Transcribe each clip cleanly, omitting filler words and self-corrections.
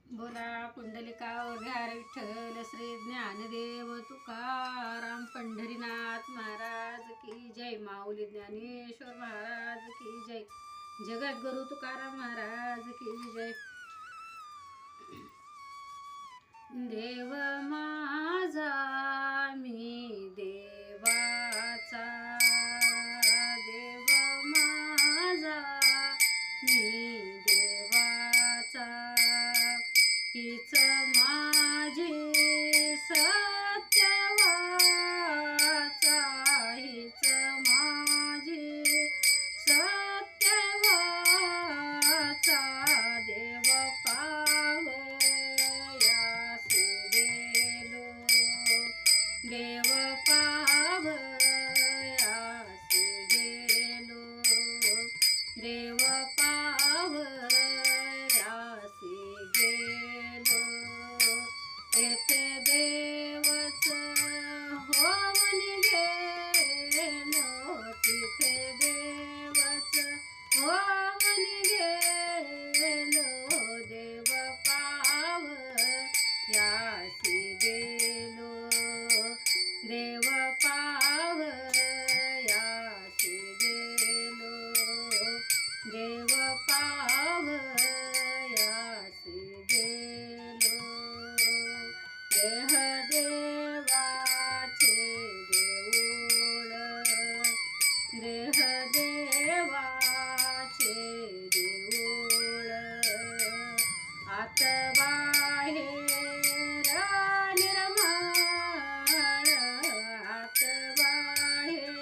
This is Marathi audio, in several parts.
बोला पुंडलिका घ्यार विठ्ठल श्री ज्ञानदेव तुकाराम पंढरीनाथ महाराज की जय। माऊली ज्ञानेश्वर महाराज की जय। जगद्गुरु तुकाराम महाराज की जय। देव माझा मी देवाचा, देव माझा मी देवाचा, हीच माझी सत्यवाचा, हीच माझी सत्यवाचा, देव पावयास गेलो, देव पावयास गेलो, देव पावयास गेलो, येथे देवच होऊन गेलो, तिथे देवच होऊन गेलो, देव पावयास गेलो, देव पावयास गेलो, देव पावयास गेलो, देह देवाचे देऊळ, देह देवाचे देऊळ, आत बाहेर निर्मळ, आत बाहेर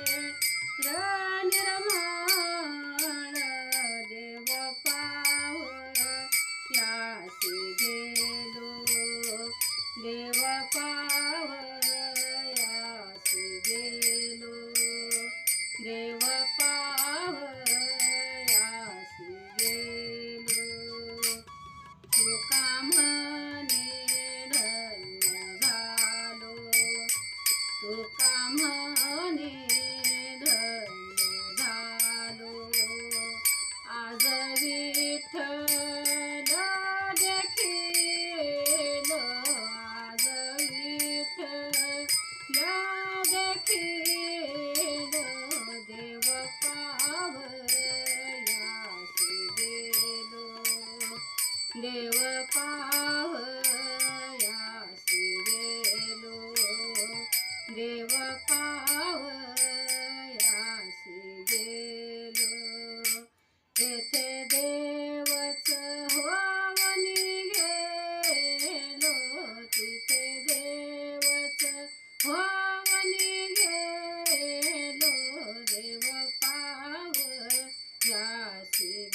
निर्मळ, देव पावयास गेलो, देव पावयास गेलो, देव पावयास गेलो, तुका म्हणे धन्य झालो, तुका म्हणे धन्य झालो, आज विठ्ठल देखील, आज विठ्ठल देखील, देव पावयास गेलो, देव पावयास गेलो, देव पावयास गेलो, येथे देवच होऊन गेलो, तिथे देवच होऊन गेलो, देव पावयास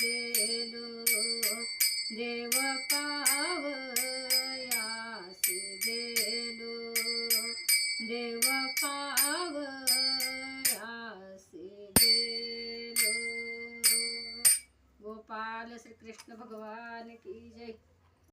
गेलो, देव पावयास गेलो, देव पावयास गेलो। गोपाल श्री कृष्ण भगवान की जय।